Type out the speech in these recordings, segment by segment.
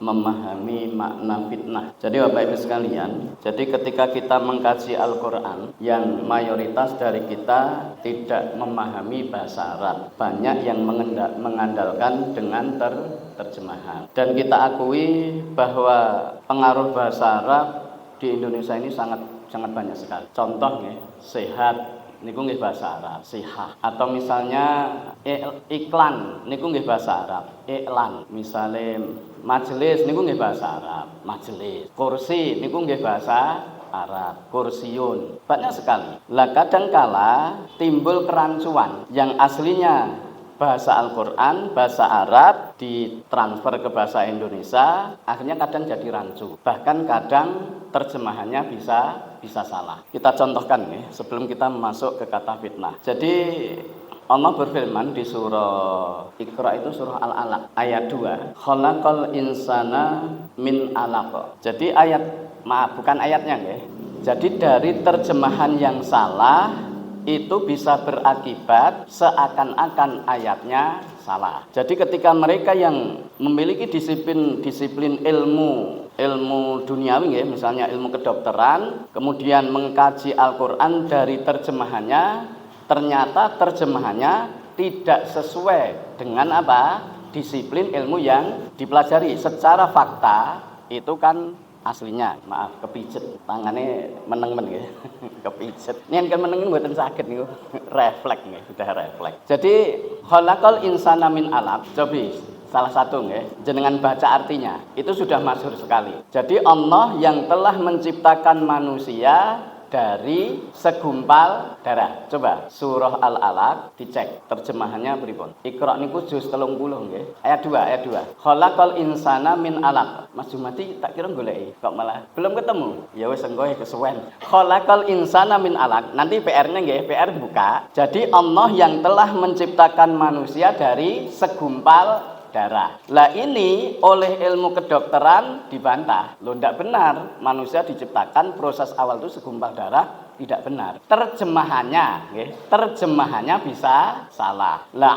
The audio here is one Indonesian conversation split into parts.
memahami makna fitnah. Jadi Bapak Ibu sekalian, jadi ketika kita mengkaji Al-Quran, yang mayoritas dari kita tidak memahami bahasa Arab, banyak yang mengandalkan dengan terjemahan. Dan kita akui bahwa pengaruh bahasa Arab di Indonesia ini sangat banyak sekali. Contohnya sehat niku nggih bahasa Arab, sihah. Atau misalnya iklan niku nggih bahasa Arab, iklan. Misalnya majelis niku nggih bahasa Arab, majelis. Kursi niku nggih bahasa Arab, kursiun. Banyak sekali. Lah kadangkala timbul kerancuan yang aslinya bahasa Al-Quran, bahasa Arab ditransfer ke bahasa Indonesia, akhirnya kadang jadi rancu. Bahkan kadang terjemahannya bisa salah. Kita contohkan ya, sebelum kita masuk ke kata fitnah. Jadi Allah berfirman di surah Iqra, itu surah Al-Alaq ayat 2, khalaqal insana min alaq. Jadi bukan ayatnya ya. Jadi dari terjemahan yang salah itu bisa berakibat seakan-akan ayatnya salah. Jadi ketika mereka yang memiliki disiplin ilmu duniawi ya, misalnya ilmu kedokteran, kemudian mengkaji Al-Quran dari terjemahannya, ternyata terjemahannya tidak sesuai dengan disiplin ilmu yang dipelajari. Secara fakta itu kan aslinya, kepijet, tangannya meneng-men ya. Kepijet. Ini kan menengin mboten sakit niku. Refleks nggih, sudah refleks. Jadi khalaqal insana min alaq. Coba salah satu nggih, jenengan baca artinya. Itu sudah masyhur sekali. Jadi Allah yang telah menciptakan manusia dari segumpal darah. Coba surah Al-Alaq dicek terjemahannya pripun. Iqra niku juz 30 nggih. Ayat 2. Khalaqal insana min alaq. Mas Jumati tak kira goleki kok malah belum ketemu. Ya wis engko kesuwen. Khalaqal insana min alaq. Nanti PR-nya nggih, PR buka. Jadi Allah yang telah menciptakan manusia dari segumpal darah. Lah ini oleh ilmu kedokteran dibantah. Loh ndak benar, manusia diciptakan proses awal itu segumpal darah, tidak benar. Terjemahannya bisa salah. Lah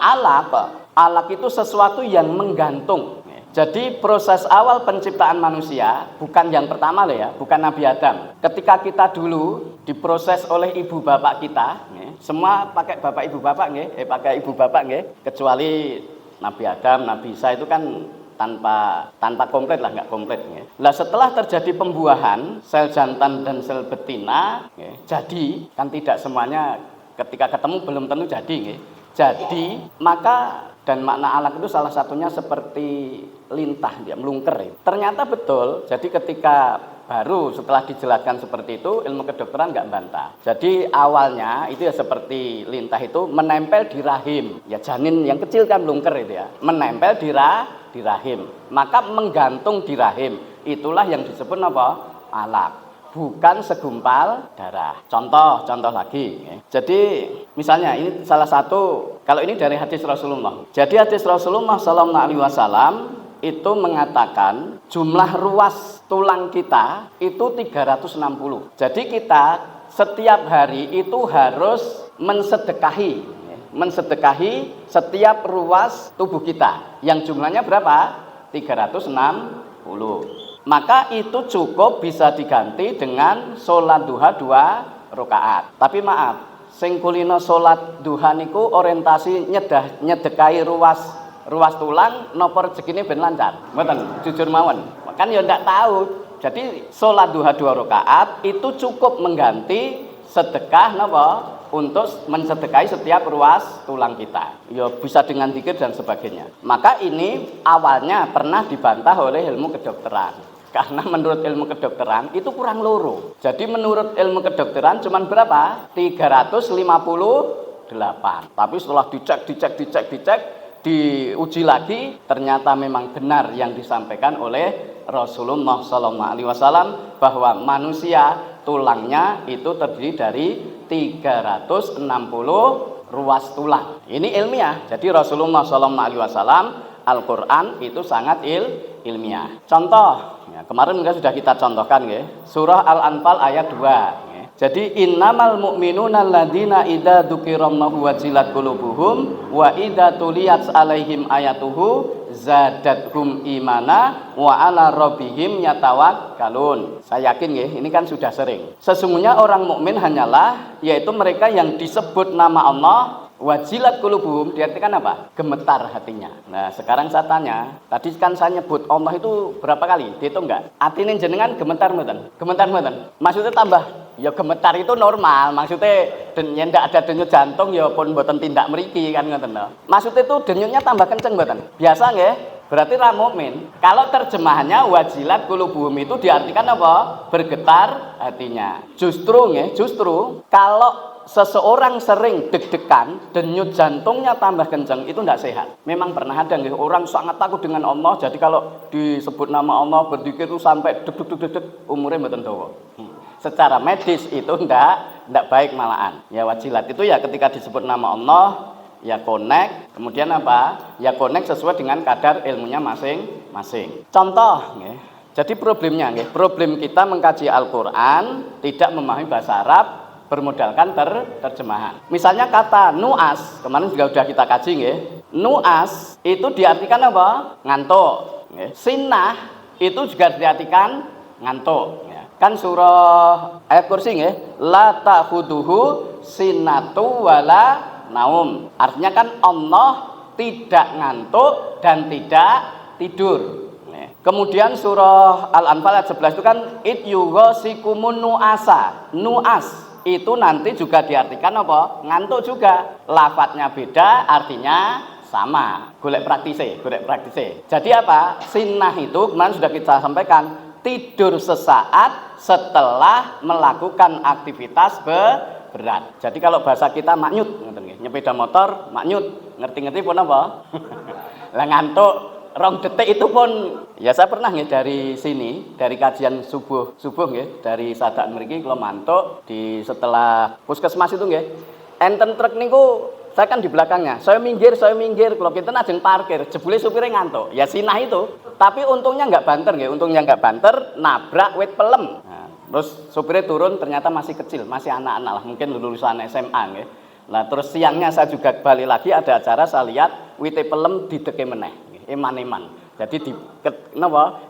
alaq itu sesuatu yang menggantung. Jadi proses awal penciptaan manusia bukan yang pertama loh ya, bukan Nabi Adam. Ketika kita dulu diproses oleh ibu bapak kita, semua pakai bapak ibu bapak kecuali Nabi Adam, Nabi Isa itu kan tanpa komplit lah, nggak komplit. Lah setelah terjadi pembuahan sel jantan dan sel betina, jadi kan tidak semuanya ketika ketemu belum tentu jadi. Jadi maka dan makna alaq itu salah satunya seperti lintah, dia melungker. Ternyata betul. Jadi ketika baru setelah dijelaskan seperti itu, ilmu kedokteran nggak bantah. Jadi awalnya itu ya seperti lintah itu menempel di rahim. Ya janin yang kecil kan melungker itu ya, menempel di rahim. Maka menggantung di rahim. Itulah yang disebut alaq. Bukan segumpal darah. Contoh lagi. Jadi misalnya ini salah satu, kalau ini dari hadis Rasulullah. Jadi hadis Rasulullah SAW itu mengatakan jumlah ruas tulang kita itu 360. Jadi kita setiap hari itu harus mensedekahi setiap ruas tubuh kita. Yang jumlahnya berapa? 360. Maka itu cukup bisa diganti dengan sholat duha 2 rakaat. Tapi maaf, sing kulino sholat duha niku orientasi nyedekahi ruas tulang nopo rezekine ben lancar. Mboten, jujur mawon. Kan ya ndak tahu. Jadi sholat duha 2 rakaat itu cukup mengganti sedekah untuk mensedekahi setiap ruas tulang kita. Ya bisa dengan zikir dan sebagainya. Maka ini awalnya pernah dibantah oleh ilmu kedokteran. Karena menurut ilmu kedokteran itu kurang loro. Jadi menurut ilmu kedokteran cuma berapa? 358. Tapi setelah dicek, diuji lagi, ternyata memang benar yang disampaikan oleh Rasulullah SAW bahwa manusia tulangnya itu terdiri dari 360 ruas tulang. Ini ilmiah. Jadi Rasulullah SAW Al-Quran itu sangat ilmiah. Contoh, ya, kemarin sudah kita contohkan ya, surah Al-Anfal ayat 2. Ya. Jadi innamal mu'minuna alladzina idza dzukirallahu wajilat qulubuhum wa idza tuliyat alaihim ayatuhu zadathum imana wa ala rabbihim yatawakkalun. Saya yakin ya, ini kan sudah sering. Sesungguhnya orang mukmin hanyalah yaitu mereka yang disebut nama Allah. Wajilat qulubuhum diartikan apa? Gemetar hatinya. Nah, sekarang saya tanya, tadi kan saya nyebut Allah itu berapa kali? Dihitung enggak? Atine jenengan gemetar mboten? Gemetar mboten? Maksudnya tambah, ya gemetar itu normal. Maksudnya yen ndak ada denyut jantung ya pun mboten tindak mriki kan ngoten lho. Maksudnya itu denyutnya tambah kenceng mboten? Biasa nggih? Berarti ra mukmin. Kalau terjemahannya wajilat qulubuhum itu diartikan apa? Bergetar hatinya. Justru kalau seseorang sering deg-degan, denyut jantungnya tambah kencang, itu tidak sehat. Memang pernah ada nggih orang sangat takut dengan Allah, jadi kalau disebut nama Allah berzikir itu sampai deg-deg umurnya mboten dawa. Secara medis itu tidak baik malahan. Ya wajilat itu ya ketika disebut nama Allah ya connect, kemudian apa? Ya connect sesuai dengan kadar ilmunya masing-masing. Contoh nggih. Jadi problemnya nggih, problem kita mengkaji Al-Qur'an tidak memahami bahasa Arab bermodalkan terjemahan. Misalnya kata nuas, kemarin juga sudah kita kaji nggih. Nuas itu diartikan apa? Ngantuk. Sinah itu juga diartikan ngantuk. Kan surah ayat kursi nggih, la ta'khuduhu sinatu wala naum. Artinya kan Allah tidak ngantuk dan tidak tidur. Kemudian surah Al-Anfal ayat 11 itu kan it yughasikumun nuasa. Nuas itu nanti juga diartikan apa? Ngantuk juga. Lafadznya beda, artinya sama. Golek praktise. Jadi apa? Sinah itu kemarin sudah kita sampaikan, tidur sesaat setelah melakukan aktivitas berat. Jadi kalau bahasa kita maknyut, nyepeda motor maknyut, ngerti-ngerti pun apa? Lah ngantuk 2 detik itu pun ya saya pernah nggih dari sini, dari kajian subuh nggih, dari sadak mriki kula mantuk di setelah puskesmas itu nggih. Enten truk niku saya kan di belakangnya. Saya minggir, kula kinten ajeng parkir, jebule supire ngantuk. Ya sinah itu. Tapi untungnya enggak banter nggih, nabrak wit pelem. Nah, terus supirnya turun ternyata masih kecil, masih anak-anak lah, mungkin lulusan SMA nggih. Nah, terus siangnya saya juga balik lagi ada acara, saya lihat wite pelem dideke meneh. Eman-eman. Jadi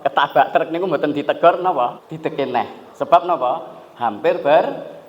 ketabak truk niku mboten ditegor napa? Dideke neh. Sebab napa? Hampir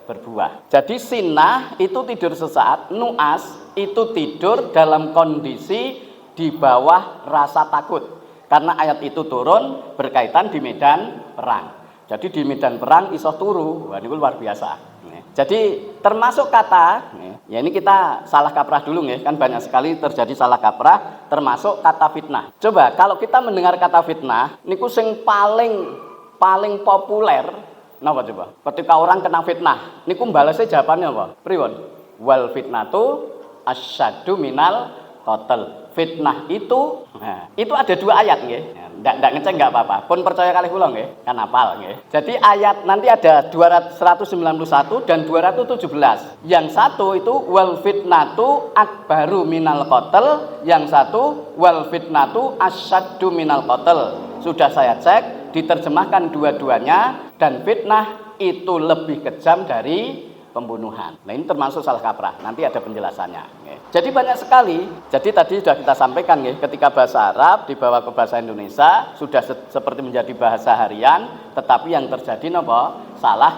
berbuah. Jadi sinah itu tidur sesaat, nuas itu tidur dalam kondisi di bawah rasa takut. Karena ayat itu turun berkaitan di medan perang. Jadi di medan perang iso turu. Wah, niku luar biasa. Jadi termasuk kata, ya ini kita salah kaprah dulu ya, kan banyak sekali terjadi salah kaprah, termasuk kata fitnah. Coba kalau kita mendengar kata fitnah, niku sing paling populer, napa coba? Ketika orang kena fitnah, niku balasnya jawabannya apa? Pripun? Wal fitnatu asyaddu minal qatl. Fitnah itu, nah, itu ada 2 ayat nggih. Ndak ngecek enggak apa-apa. Pun percaya kali kula nggih, kan hafal nggih. Jadi ayat nanti ada 191 dan 217. Yang satu itu wal fitnatu akbaru minal qatl, yang satu wal fitnatu asyaddu minal qatl. Sudah saya cek, diterjemahkan dua-duanya dan fitnah itu lebih kejam dari pembunuhan. Nah, ini termasuk salah kaprah. Nanti ada penjelasannya. Jadi banyak sekali. Jadi tadi sudah kita sampaikan ketika bahasa Arab dibawa ke bahasa Indonesia sudah seperti menjadi bahasa harian, tetapi yang terjadi salah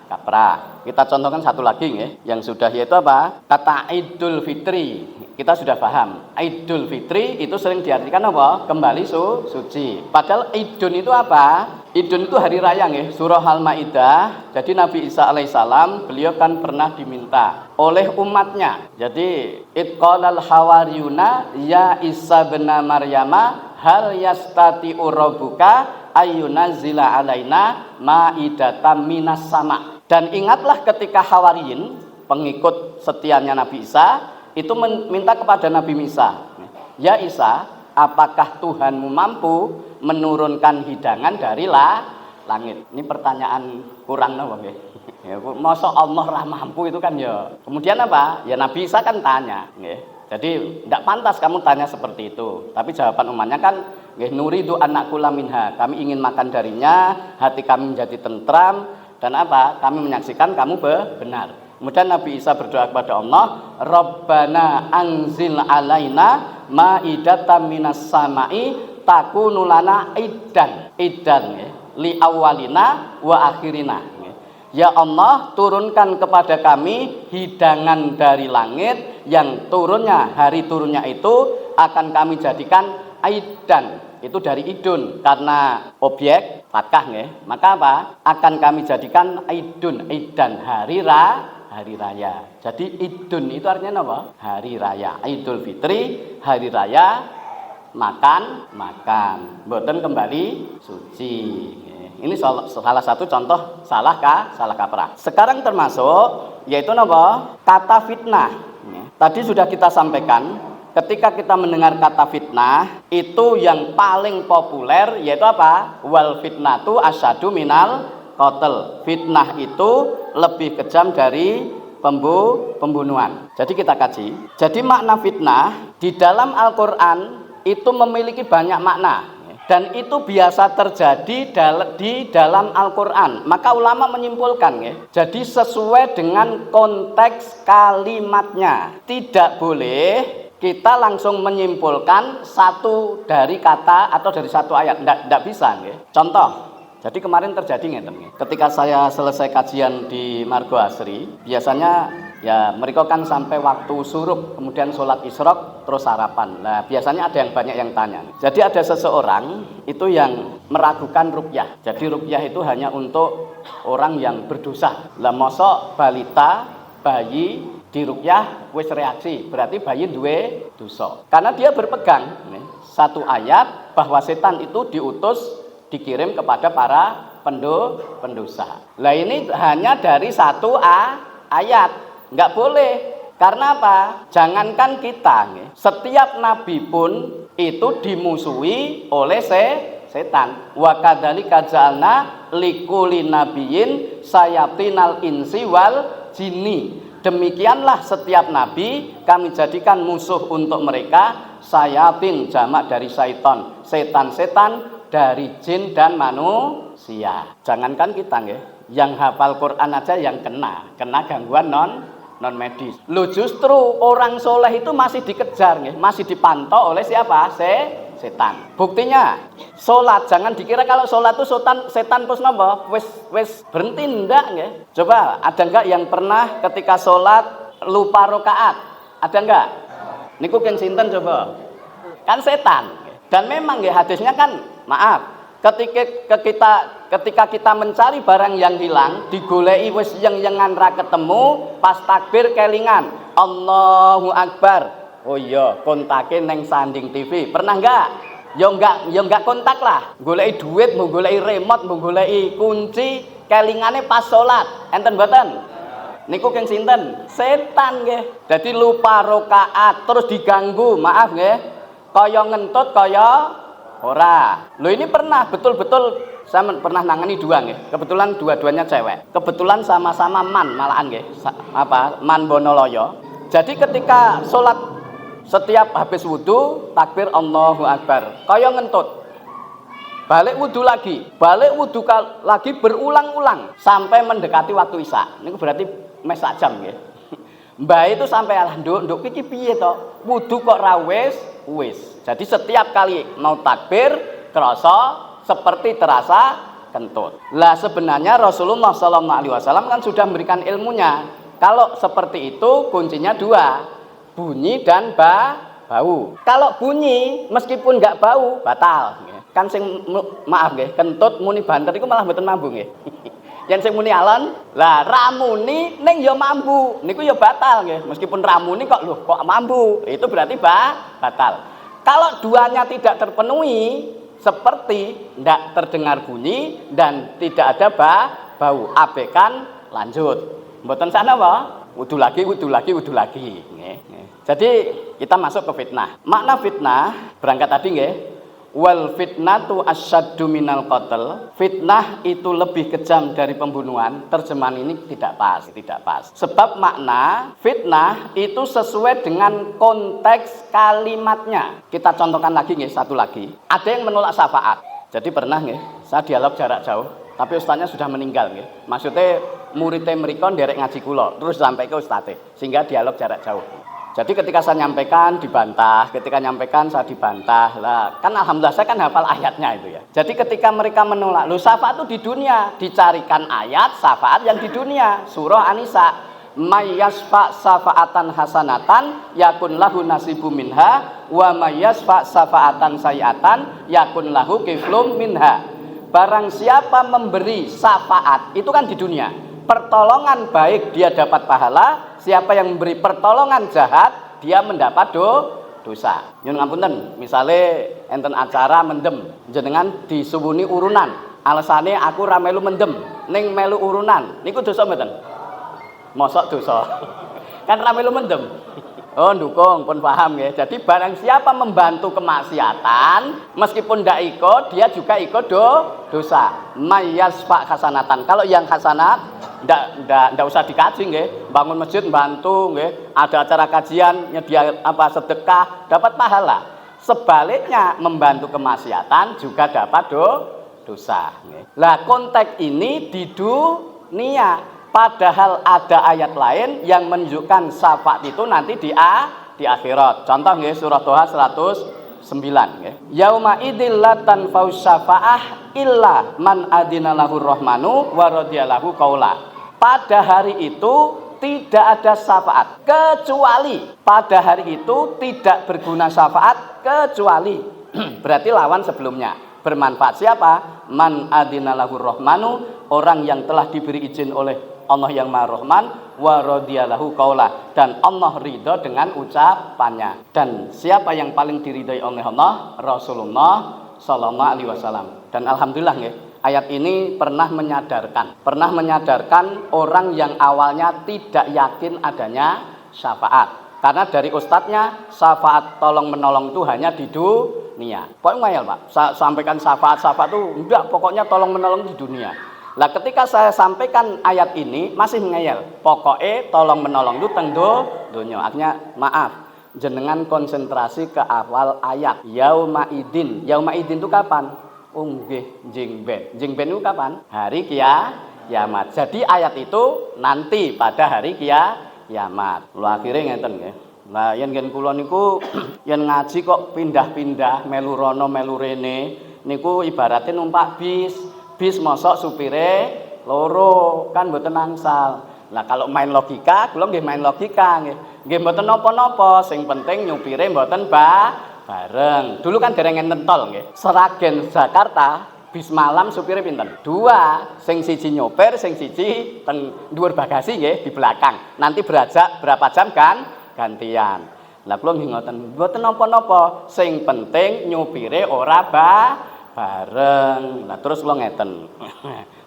kaprah. Kita contohkan satu lagi yang sudah, yaitu apa? Kata Idul Fitri. Kita sudah paham. Idul Fitri itu sering diartikan apa? Kembali suci. Padahal Idun itu apa? Idun itu hari raya Surah Al-Maidah. Jadi Nabi Isa alaihissalam beliau kan pernah diminta oleh umatnya. Jadi idqalal hawariyuna ya Isa bin Maryama hal yastati'u rabbuka ayyunazzila alaina ma'idatan minas sama. Dan ingatlah ketika hawariyin, pengikut setianya Nabi Isa, itu minta kepada Nabi Isa, ya Isa, apakah Tuhanmu mampu menurunkan hidangan dari langit? Ini pertanyaan kurang nggih. Ya, masa Allah ra mampu itu kan ya. Kemudian apa? Ya Nabi Isa kan tanya, nggih. Jadi tidak pantas kamu tanya seperti itu. Tapi jawaban umatnya kan, nggih, nuridu anakula minha. Kami ingin makan darinya, hati kami menjadi tentram. Dan apa? Kami menyaksikan kamu benar. Kemudian Nabi Isa berdoa kepada Allah, Rabbana anzil alaina ma'idatan minas sama'i takunu lana idan ya, li awalina wa akhirina. Ya Allah, turunkan kepada kami hidangan dari langit yang hari turunnya itu akan kami jadikan aidan. Itu dari idun, karena objek fatkah ya. Maka apa? Akan kami jadikan idan hari raya. Jadi idun itu artinya apa? Hari raya. Idul Fitri, hari raya makan. Mboten kembali suci. Ini salah satu contoh salah kaprah. Sekarang termasuk yaitu apa? Kata fitnah. Tadi sudah kita sampaikan, ketika kita mendengar kata fitnah, itu yang paling populer yaitu apa? Wal fitnatu asyadu minal qatl. Fitnah itu lebih kejam dari pembunuhan. Jadi kita kaji. Jadi makna fitnah di dalam Al-Qur'an itu memiliki banyak makna. Dan itu biasa terjadi di dalam Al-Quran. Maka ulama menyimpulkan ya, jadi sesuai dengan konteks kalimatnya. Tidak boleh kita langsung menyimpulkan satu dari kata atau dari satu ayat. Tidak bisa ya. Contoh, jadi kemarin terjadi ketika saya selesai kajian di Margo Asri, biasanya ya mereka kan sampai waktu surup, kemudian sholat isyraq, terus sarapan. Nah biasanya ada yang banyak yang tanya. Jadi ada seseorang itu yang meragukan ruqyah. Jadi ruqyah itu hanya untuk orang yang berdosa. Lah mosok balita, bayi di ruqyah wis reaksi, berarti bayi duwe dosa. Karena dia berpegang satu ayat bahwa setan itu dikirim kepada para pendosa. Lah ini hanya dari satu ayat. Enggak boleh. Karena apa? Jangankan kita, setiap nabi pun itu dimusuhi oleh setan. Wa kadzalika ja'alna likulli nabiyyin sayatinal insi wal jinni. Demikianlah setiap nabi kami jadikan musuh untuk mereka, sayatin jamak dari syaiton, setan-setan dari jin dan manusia. Jangankan kita yang hafal Quran aja yang kena gangguan non medis. Lu justru orang soleh itu masih dikejar, masih dipantau oleh siapa? Setan. Buktinya, sholat jangan dikira kalau sholat itu setan terus napa? Wes berhenti ndak Coba ada enggak yang pernah ketika sholat lupa rakaat? Ada enggak? Niku yang sinten coba? Kan setan. Dan memang hadisnya kan maaf. Ketika kita mencari barang yang hilang, digoleki wis yengan ra ketemu, pas takbir kelingan Allahu Akbar. Oh iya, kontake neng sanding TV. Pernah enggak? Ya enggak kontak lah. Goleki duit, mau goleki remote, mau goleki kunci, kelingane pas salat. Enten mboten? Niku keng sinten? Setan nggih. Dadi lupa rakaat terus diganggu, maaf nggih. Kaya ngentut kaya ora. Loh ini pernah betul-betul saya pernah nangani dua nggih. Kebetulan dua-duanya cewek. Kebetulan sama-sama man malahan nggih. Man Bonoloyo. Jadi ketika sholat setiap habis wudu takbir Allahu Akbar. Kaya ngentut. Balik wudu lagi berulang-ulang sampai mendekati waktu isya. Ini berarti mes sak jam nggih. Mbah itu sampai nduk iki piye to? Wudu kok ra wis. Jadi setiap kali mau takbir seperti terasa kentut. Lah sebenarnya Rasulullah SAW kan sudah memberikan ilmunya. Kalau seperti itu kuncinya dua, bunyi dan bau. Kalau bunyi meskipun nggak bau batal. Kan sing maaf nggih, kentut muni banter iku malah mboten mambu nggih. Yang sing muni alon, lah ramuni ning ya mambu. Niku ya batal nggih. Meskipun ramuni kok mambu, itu berarti batal. Kalau duanya tidak terpenuhi, seperti tidak terdengar bunyi dan tidak ada bau, abaikan lanjut. Mboten sana wudu lagi. Jadi kita masuk ke fitnah. Makna fitnah berangkat tadi nggih. Wal fitnatu asyaddu minal qatl. Fitnah itu lebih kejam dari pembunuhan. Terjemahan ini tidak pas. Sebab makna fitnah itu sesuai dengan konteks kalimatnya. Kita contohkan lagi satu lagi. Ada yang menolak syafaat. Jadi pernah saya dialog jarak jauh. Tapi ustaznya sudah meninggal nggih. Maksudnya muridnya mriko nderek ngaji kula, terus sampai ke ustaze sehingga dialog jarak jauh. Jadi ketika saya nyampaikan dibantah, ketika nyampaikan saya dibantah. Lah, kan alhamdulillah saya kan hafal ayatnya itu ya. Jadi ketika mereka menolak, lu syafaat itu di dunia, dicarikan ayat syafaat yang di dunia. Surah An-Nisa, may yasfa syafaatan hasanatan yakun lahu nasibu minha wa may yasfa syafaatan sayiatan yakun lahu kiflum minha. Barang siapa memberi syafaat, itu kan di dunia. Pertolongan baik dia dapat pahala, siapa yang memberi pertolongan jahat dia mendapat dosa. Nyun ngapunten, misale enten acara mendem, jenengan disuwuni urunan. Alasane aku ra melu mendem, ning melu urunan. Niku dosa mboten? Mosok dosa. Kan ra melu mendem. Oh, dukung, pun paham ya. Jadi barang siapa membantu kemaksiatan, meskipun tidak ikut, dia juga ikut dosa. Mayasfa hasanatan. Kalau yang hasanat, tidak usah dikaji, nggih. Bangun masjid bantu, nggih. Ada acara kajian, nyedia sedekah, dapat pahala. Sebaliknya membantu kemaksiatan juga dapat dosa. Nggih. Lah konteks ini di dunia. Padahal ada ayat lain yang menunjukkan syafaat itu nanti di akhirat. Contoh nggih surah Toha 109 nggih. Yauma idzil la tanfa'u syafa'ah illa man adina lahur rahmanu wa radiyalahu qaula. Pada hari itu tidak ada syafaat kecuali pada hari itu tidak berguna syafaat kecuali berarti lawan sebelumnya. Bermanfaat siapa? Man adina lahur rahmanu, orang yang telah diberi izin oleh Allah yang Maha Rahman wa radiyalahu qaula, dan Allah ridho dengan ucapannya. Dan siapa yang paling diridhai oleh Allah? Rasulullah sallallahu alaihi wasallam. Dan alhamdulillah nggih, ayat ini pernah menyadarkan orang yang awalnya tidak yakin adanya syafaat. Karena dari ustadznya syafaat tolong menolong itu hanya di dunia. Pokoknya ngayal Pak, sampaikan syafaat itu enggak, pokoknya tolong menolong di dunia. Lah ketika saya sampaikan ayat ini masih ngeyel. Pokoknya tolong menolong itu teng dunya. Artinya maaf, jenengan konsentrasi ke awal ayat. Yauma idin itu kapan? Nggih jingben. Jingben itu kapan? Hari kiamat. Jadi ayat itu nanti pada hari kiamat. Lho akhirnya ngeten nggih. Lah yen kula niku yen ngaji kok pindah-pindah melu rono melu rene niku ibaratnya numpak bis mosok supire loro kan mboten angsal. Lah kalau main logika, kula nggih main logika nggih. Nggih mboten napa-napa, sing penting nyupire mboten bareng. Dulu kan dereng enten tol nggih. Seragen Jakarta bis malam supire pinten? 2, sing siji nyopir, sing siji teng dhuwur bagasi nggih di belakang. Nanti berapa jam kan gantian. Lah kula nggih ngoten, mboten napa-napa, sing penting nyupire ora bareng. Nah terus lo ngeten.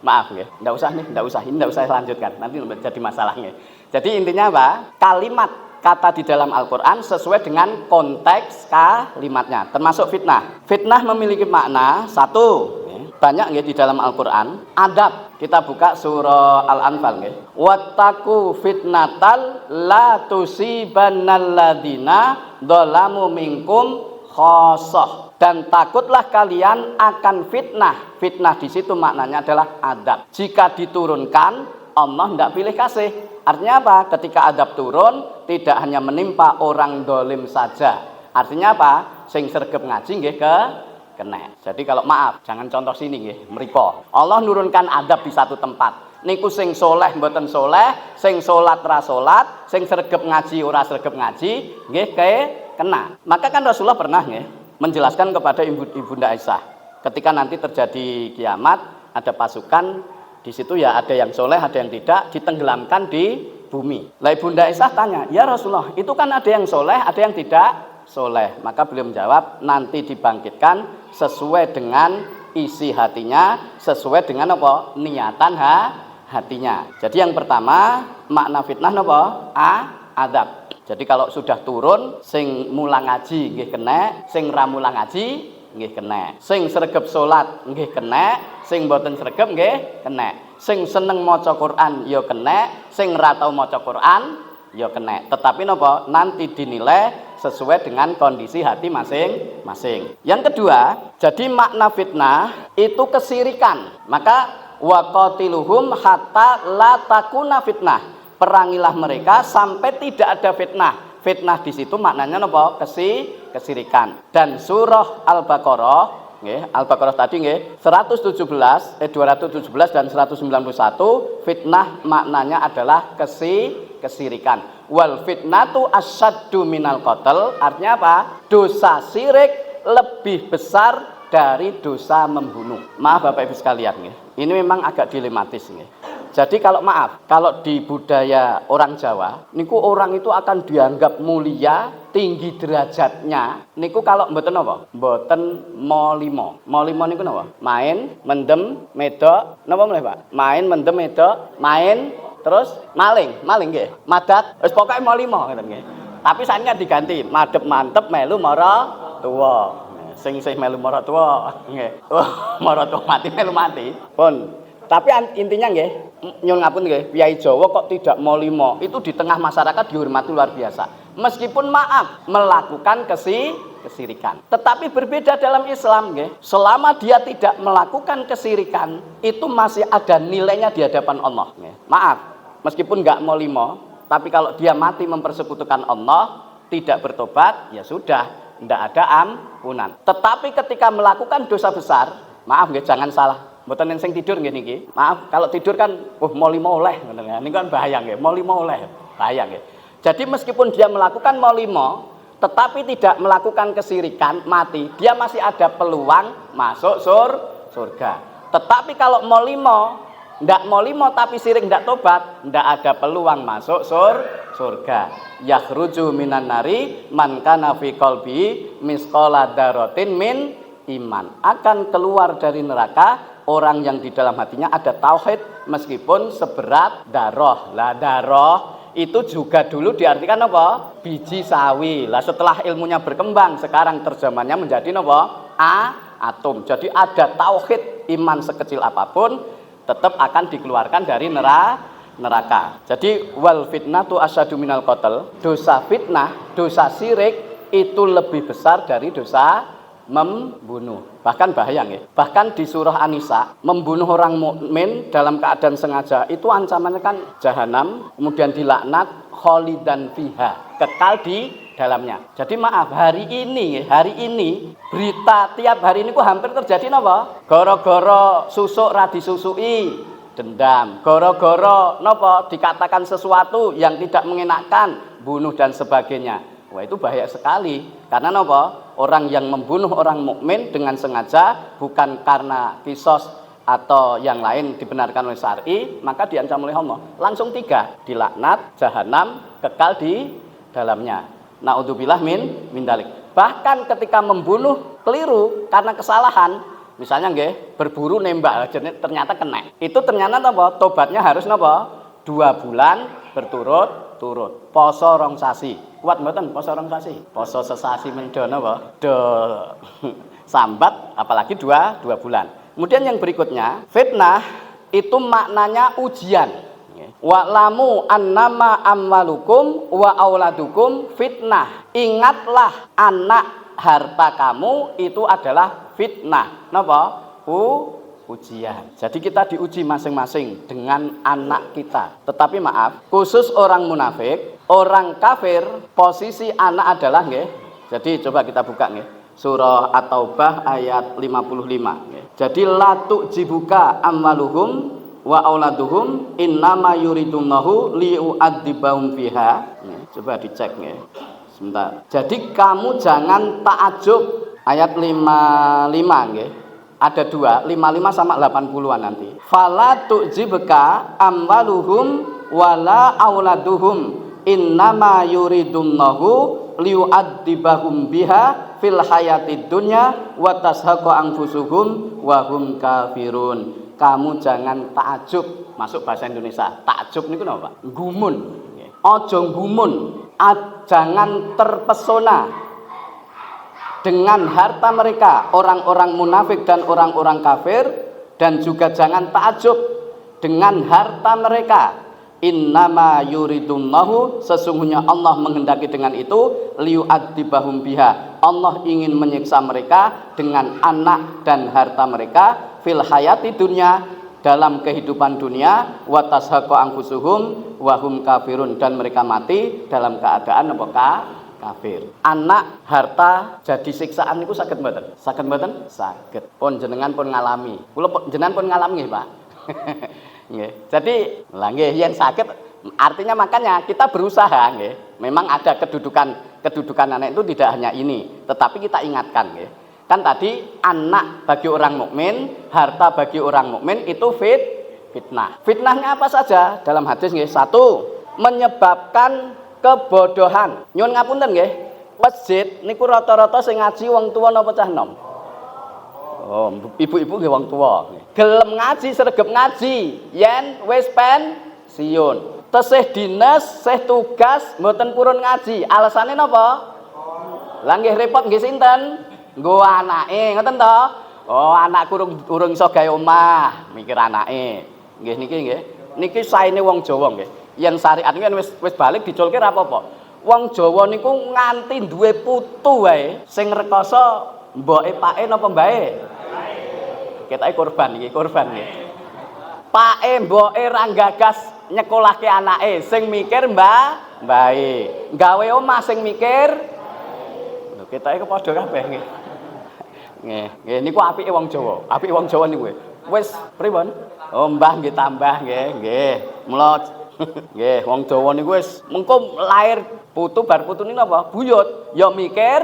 Maaf ya, ndak usah lanjutkan. Nanti jadi masalahnya. Jadi intinya apa? Kalimat kata di dalam Al-Qur'an sesuai dengan konteks kalimatnya. Termasuk fitnah. Fitnah memiliki makna satu. Banyak ya di dalam Al-Qur'an. Adab. Kita buka surah Al-Anfal nggih. Wattaqu fitnatal la tusibannal ladzina dzalamu minkum khosoh. Dan takutlah kalian akan fitnah. Fitnah di situ maknanya adalah adab. Jika diturunkan, Allah tidak pilih kasih. Artinya apa? Ketika adab turun, tidak hanya menimpa orang dolim saja. Artinya apa? Sing sregep ngaji nggih kena. Jadi kalau maaf, jangan contoh sini nggih, mripo. Allah nurunkan adab di satu tempat. Niku sing soleh mboten soleh, sing salat ra salat, sing sregep ngaji ora sregep ngaji, nggih kena. Maka kan Rasulullah pernah nggih menjelaskan kepada Ibunda Aisyah, ketika nanti terjadi kiamat, ada pasukan di situ ya, ada yang soleh, ada yang tidak, ditenggelamkan di bumi. Lah Ibunda Aisyah tanya, ya Rasulullah, itu kan ada yang soleh, ada yang tidak soleh. Maka beliau menjawab, nanti dibangkitkan sesuai dengan isi hatinya, sesuai dengan apa? Niatan hatinya. Jadi yang pertama, makna fitnah apa? Adab. Jadi kalau sudah turun, sing mulang ngaji nggih kena, sing ra mulang ngaji nggih kena. Sing sregep salat nggih kena, sing mboten sregep nggih kena. Sing seneng maca Quran ya kena, sing ra tau maca Quran ya kena. Tetapi napa? Nanti dinilai sesuai dengan kondisi hati masing-masing. Yang kedua, jadi makna fitnah itu kesirikan. Maka wa qatiluhum hatta la takuna fitnah. Perangilah mereka sampai tidak ada fitnah. Fitnah di situ maknanya apa? Kesirikan. Dan surah Al-Baqarah, nggih, Al-Baqarah tadi nggih, 217 dan 191, fitnah maknanya adalah kesirikan. Wal fitnatu asyaddu minal qatl, artinya apa? Dosa syirik lebih besar dari dosa membunuh. Maaf Bapak Ibu sekalian nggih. Ini memang agak dilematis nggih. Jadi kalau di budaya orang Jawa, niku orang itu akan dianggap mulia, tinggi derajatnya. Niku kalau mboten apa? Mboten molimo. Molimo niku napa? Main, mendem, medok, napa meneh, Pak? Main, mendem, medok, main, terus maling nggih. Madat, wis pokoke molimo ngoten nggih. Tapi saiki diganti, madhep mantep melu mara tuwa. Sing melu mara tuwa nggih. Mara tuwa mati melu mati. Pun. Tapi intinya nggih, nyuwun ngapun nggih, Kyai Jawa kok tidak molimo, itu di tengah masyarakat dihormati luar biasa. Meskipun melakukan kesirikan. Tetapi berbeda dalam Islam nggih. Selama dia tidak melakukan kesirikan, itu masih ada nilainya di hadapan Allah nggih. Maaf, meskipun enggak molimo, tapi kalau dia mati mempersekutukan Allah, tidak bertobat, ya sudah, tidak ada ampunan. Tetapi ketika melakukan dosa besar, maaf nggih, jangan salah. Mboten sing tidur nggih niki. Maaf, kalau tidur kan molimo oleh ngoten ya. Niku kan bahaya nggih. Molimo oleh, bahaya nggih. Jadi meskipun dia melakukan molimo tetapi tidak melakukan kesirikan, mati, dia masih ada peluang masuk surga. Tetapi kalau molimo, ndak molimo tapi sirik ndak tobat, ndak ada peluang masuk surga. Yakhruju minan nari man kana fi qalbi misqala dzarratin min iman. Akan keluar dari neraka orang yang di dalam hatinya ada tauhid meskipun seberat darah. Lah darah itu juga dulu diartikan apa? Biji sawi. Lah setelah ilmunya berkembang, sekarang terjemahannya menjadi apa? Atom. Jadi ada tauhid, iman sekecil apapun tetap akan dikeluarkan dari neraka. Jadi wal fitnatu asyadu minal qatl. Dosa fitnah, dosa syirik itu lebih besar dari dosa membunuh. Bahkan bahaya nggih. Bahkan di surah An-Nisa, membunuh orang mukmin dalam keadaan sengaja itu ancamannya kan jahanam, kemudian dilaknat, khalidan fiha, kekal di dalamnya. Jadi maaf, hari ini berita tiap hari ini kok hampir terjadi napa? Gara-gara susuk ra disusui, dendam. Gara-gara napa? Dikatakan sesuatu yang tidak mengenakan, bunuh dan sebagainya. Wah, itu bahaya sekali. Karena apa? Orang yang membunuh orang mukmin dengan sengaja, bukan karena kisos atau yang lain dibenarkan oleh syar'i, maka diancam oleh Allah. Langsung 3, dilaknat, jahanam, kekal di dalamnya. Naudzubillah min dalik. Bahkan ketika membunuh keliru karena kesalahan, misalnya nggih, berburu nembak ternyata kena. Itu ternyata apa? Tobatnya harus napa? 2 bulan berturut-turut. Poso rong sasi. Kuat mboten poso rong sasi? Poso sesasi mendono apa? Sambat apalagi 2 bulan. Kemudian yang berikutnya, fitnah itu maknanya ujian. Wa'lamu annama amwalukum wa auladukum fitnah. Ingatlah anak harta kamu itu adalah fitnah. Napa? Ujian. Jadi kita diuji masing-masing dengan anak kita. Tetapi maaf, khusus orang munafik, orang kafir, posisi anak adalah nggih. Jadi coba kita buka nggih. Surah At-Taubah ayat 55 nggih. Jadi la tu'jibuka amwaluhum wa auladuhum innama yuridullahu liu'adzibahum fiha. Coba dicek nggih. Sebentar. Jadi kamu jangan takjub ayat 55 nggih. Ada 2, 55 sama 80-an nanti. Fala tu'jibka amwaluhum wala auladuhum innama yuridullahu liu'adzibahum biha fil hayatid dunya wa tashaqqa anfusuhum wa hum kafirun. Kamu jangan takjub, masuk bahasa Indonesia. Takjub niku napa, Pak? Gumun. Aja gumun, jangan terpesona dengan harta mereka, orang-orang munafik dan orang-orang kafir, dan juga jangan takjub dengan harta mereka. Innama yuridullahu, sesungguhnya Allah menghendaki dengan itu, liu'adzibahum biha, Allah ingin menyiksa mereka dengan anak dan harta mereka, fil hayati dunya, dalam kehidupan dunia, wa tashaqqa anfusuhum wa hum kafirun, dan mereka mati dalam keadaan kafir. Anak, harta jadi siksaan niku saged mboten? Saged mboten? Saged. Pun jenengan pun ngalami. Kula jenengan pun ngalami nggih, Pak. Nggih. Jadi, lah nggih yen saged artinya makanya kita berusaha nggih. Memang ada kedudukan anak itu tidak hanya ini, tetapi kita ingatkan nggih. Kan tadi anak bagi orang mukmin, harta bagi orang mukmin itu fitnah. Fitnahnya apa saja? Dalam hadis nggih, 1, menyebabkan kebodohan. Nyuwun ngapunten nggih. Masjid niku rata-rata sing ngaji wong tuwa napa cah nom? Oh, ibu-ibu nggih wong tuwa. Gelem ngaji, sregep ngaji, yen wis pensiun. Tesih dinas, sih tugas mboten purun ngaji. Alasane napa? Lah nggih repot nggih sinten? Nggo anake, ngoten to? Oh, anakku urung iso gawe omah, mikir anake. Nggih niki nggih. Niki saene wong Jawa nggih. Yen syariat niku wis balik diculke ra apa-apa. Wong Jawa niku nganti duwe putu wae sing rekoso mboke pake napa mbae? Ketake korban niki. Pake mboke ra gagas nyekolahke anake, sing mikir mbae. Gawe omah sing mikir. Lho ketake padha kabeh nggih. Nggih niku apike wong Jawa. Apike wong Jawa niku wis pripun? Oh, mbah nggih tambah nggih. Mula nggih wong Jawa niku wis mengko lair putu bar putune napa? Buyut. Ya mikir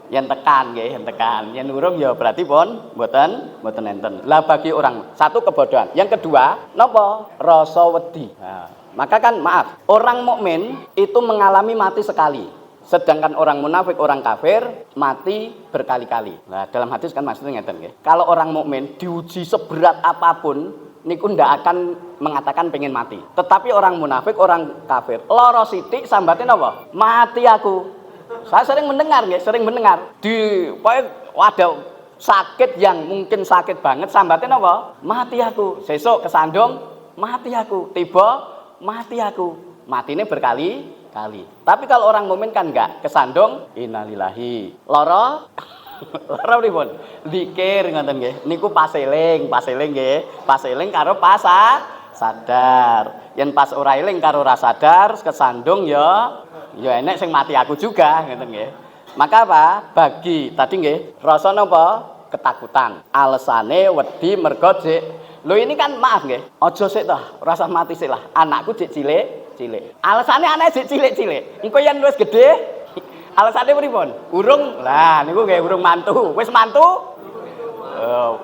yen tekan nggih, yen tekan. Yen urung ya berarti pun mboten enten. Lah bagi orang, 1 kebodohan. Yang kedua, napa? Rasa wedi. Nah, maka kan maaf, orang mukmin itu mengalami mati sekali. Sedangkan orang munafik, orang kafir mati berkali-kali. Nah, dalam hadis kan maksudnya ngeten nggih. Kalau orang mukmin diuji seberat apapun niku ndak akan mengatakan pengen mati. Tetapi orang munafik, orang kafir, lara sithik sambate napa? Mati aku. Saya sering mendengar di wadah sakit yang mungkin sakit banget sambate napa? Mati aku. Sesuk kesandung, mati aku. Tiba, mati aku. Matine berkali-kali. Tapi kalau orang mukmin kan enggak, kesandung innalillahi. Lara pripun? Zikir ngoten nggih. Niku paseling nggih. Paseling karo sadar. Yen pas ora eling karo ora sadar, kesandung ya enek sing mati aku juga ngoten nggih. Maka apa? Bagi tadi nggih, rasa napa? Ketakutan. Alesane wedi mergo jek. Lho ini kan maaf nggih. Aja sik toh, rasa mati sik lah. Anakku jek cilik. Alasane anake jek cilik. Engko yen wis gedhe, alasane pripun? Urung. Lah niku nggih urung mantu. Wis mantu?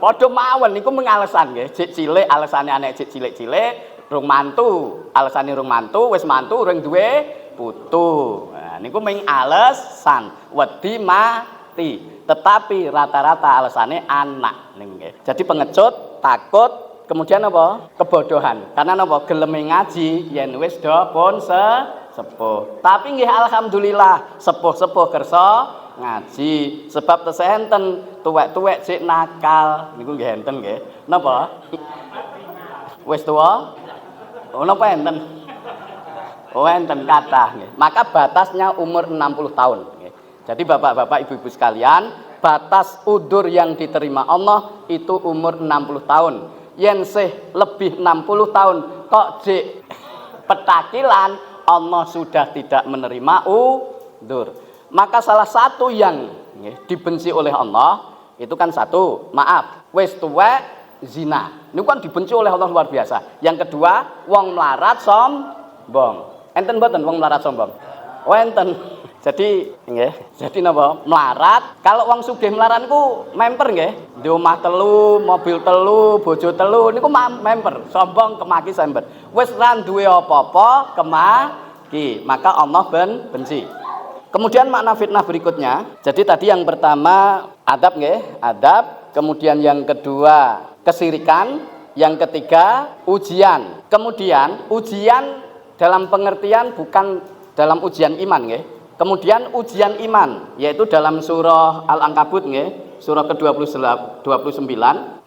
Padha mawon niku mengalesan nggih. Jek cilik alasane anake jek cilik, rung mantu. Alasane rung mantu, wis mantu urung duwe putu. Nah, niku mung alasan wedi mati. Tetapi rata-rata alasannya anak niku nggih. Jadi pengecut, takut, kemudian apa? Kebodohan. Karena apa? Gelem ngaji yen wis do pun sepuh. Tapi nggih alhamdulillah sepuh-sepuh kersa ngaji. Sebab tesih enten tuwek-tuwek sik nakal niku nggih enten nggih. Napa? Wis tuwa? Oh napa enten? Oh enten kathah nggih. Maka batasnya umur 60 tahun nggih. Jadi bapak-bapak, ibu-ibu sekalian, batas udur yang diterima Allah itu umur 60 tahun. Yen sih lebih 60 tahun kok jek petakilan, Allah sudah tidak menerima udur. Maka salah satu yang dibenci oleh Allah itu kan 1, maaf, wis tuwek zina. Ini kan dibenci oleh Allah luar biasa. Yang kedua, wong melarat sombong. Enten mboten wong melarat sombong? Oh enten. Jadi nggih, jadi napa? Melarat. Kalau wong sugih melarat niku memper nggih. Di omah telu, mobil telu, bojo telu niku memper. Sombong kemaki sember. Wis ra duwe apa-apa kemaki. Maka Allah benci. Kemudian makna fitnah berikutnya. Jadi tadi yang pertama adab nggih, adab. Kemudian yang kedua kesirikan, yang ketiga ujian. Kemudian ujian dalam pengertian bukan dalam ujian iman nggih. Kemudian ujian iman yaitu dalam surah Al-Ankabut nggih, surah ke-29,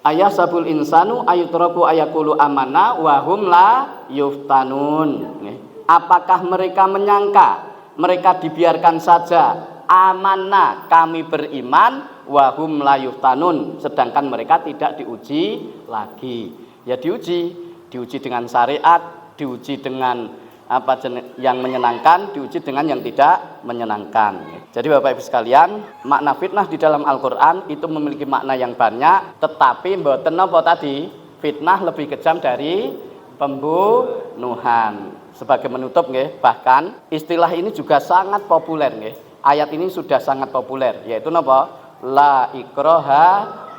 ayah sabul insanu ayutraku ayakulu amanah wa hum la yuftanun nggih. Apakah mereka menyangka mereka dibiarkan saja amanah kami beriman wa hum la yuftanun sedangkan mereka tidak diuji lagi. Ya diuji dengan syariat, diuji dengan yang menyenangkan, diuji dengan yang tidak menyenangkan. Jadi Bapak Ibu sekalian, makna fitnah di dalam Al-Qur'an itu memiliki makna yang banyak, tetapi mboten napa tadi, fitnah lebih kejam dari pembunuhan. Sebagai menutup nggih, bahkan istilah ini juga sangat populer nggih. Ayat ini sudah sangat populer, yaitu napa? La ikraha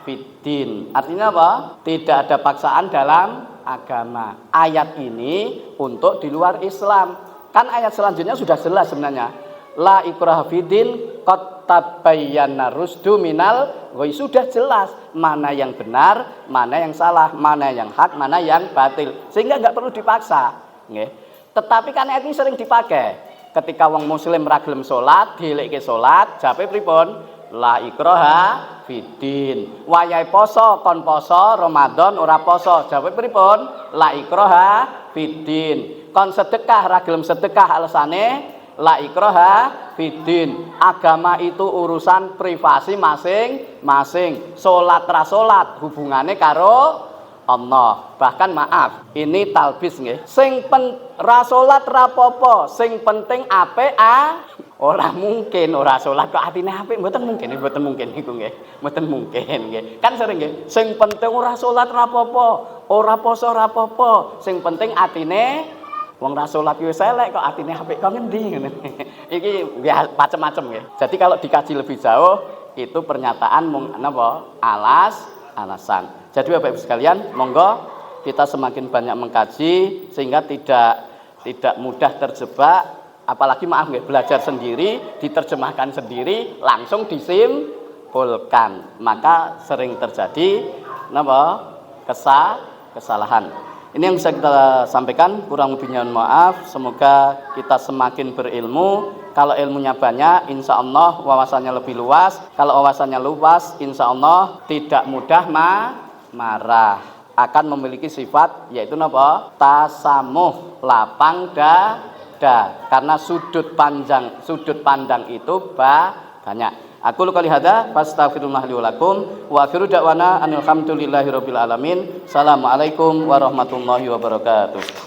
fiddin. Artinya apa? Tidak ada paksaan dalam agama. Ayat ini untuk di luar Islam. Kan ayat selanjutnya sudah jelas sebenarnya. La ikraha fiddin qad tabayyana rusdu minal ghayy. Sudah jelas mana yang benar, mana yang salah, mana yang hak, mana yang batil. Sehingga enggak perlu dipaksa, nggih. Tetapi kan ayat ini sering dipakai. Ketika wong muslim ra gelem salat, dielekke salat, jape pripun? La ikraha fiddin. Wayahe poso kon poso, Ramadan ora poso. Jawabe pripun? La ikraha fiddin. Kon sedekah ra gelem sedekah alasane la ikraha fiddin. Agama itu urusan privasi masing-masing. Salat ra salat hubungane karo Allah. Bahkan maaf, ini talbis nggih. Sing ra salat ra apa-apa, sing penting apik ora mungkin ora salat kok atine apik, mboten mungkin niku nggih. Mboten mungkin nggih. Kan sering nggih, sing penting ora salat ora apa-apa, ora poso ora apa-apa, sing penting atine wong ra salat wis elek kok atine apik kok ngendi ngene. Iki nggih macam-macam nggih. Jadi kalau dikaji lebih jauh itu pernyataan mung napa? Alasan. Jadi Bapak Ibu sekalian, monggo kita semakin banyak mengkaji sehingga tidak mudah terjebak. Apalagi maaf nggih, belajar sendiri, diterjemahkan sendiri, langsung disimpulkan. Maka sering terjadi kesalahan. Ini yang bisa kita sampaikan, kurang lebihnya maaf. Semoga kita semakin berilmu. Kalau ilmunya banyak, insya Allah wawasannya lebih luas. Kalau wawasannya luas, insya Allah tidak mudah marah. Akan memiliki sifat yaitu tasamuh, lapang karena sudut pandang itu banyak. Aku lu kali hada fastaghfirullah li wa lakum wa akhiru da'wana alhamdulillahirabbil alamin. Assalamualaikum warahmatullahi wabarakatuh.